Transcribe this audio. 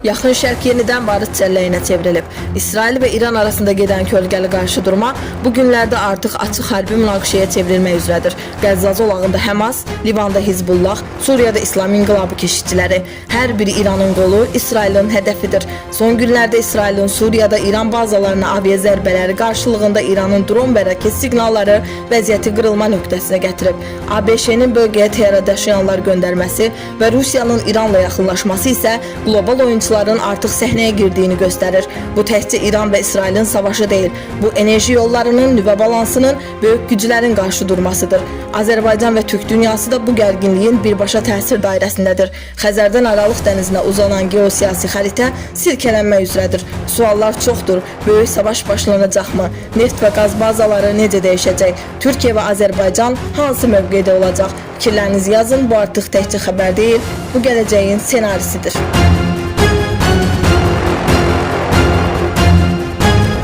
Yaxın Şərq yenidən barıt çəlləyinə çevrilib. İsrail və İran arasında gedən kölgəli qarşıdurma bu günlərdə artıq açıq hərbi münaqişəyə çevrilmək üzrədir. Qəzza zolağında Həmas, Livanda Hizbullah, Suriyada İslam İnqilabı keşikçiləri. Hər biri İranın qolu, İsrailin hədəfidir. Son günlərdə İsrailin Suriyada İran bazalarına aviya zərbələri qarşılığında İranın dron və raket siqnalları vəziyyəti qırılma nöqtəsinə gətirib. ABŞ-nin bölgəyə təyyarə daşıyanlar göndərməsi və Rusiyanın İranla yaxınlaşması isə qlobal oyunçuların artıq səhnəyə girdiyini göstərir. Bu təkcə İran və İsrailin savaşı deyil. Bu enerji yollarının, nüvə balansının, böyük güclərin qarşıdurmasıdır. Azərbaycan və Türk dünyası da bu gərginliyin birbaşa təsir dairəsindədir. Xəzərdən Aralıq dənizinə uzanan geosiyasi xəritə silkələnmək üzrədir. Suallar çoxdur. Böyük savaş başlanacaqmı? Neft və qaz bazaları necə dəyişəcək? Türkiyə və Azərbaycan hansı mövqedə olacaq? Fikirlərinizi yazın. Bu artıq təkcə xəbər deyil, bu gələcəyin senarisidir.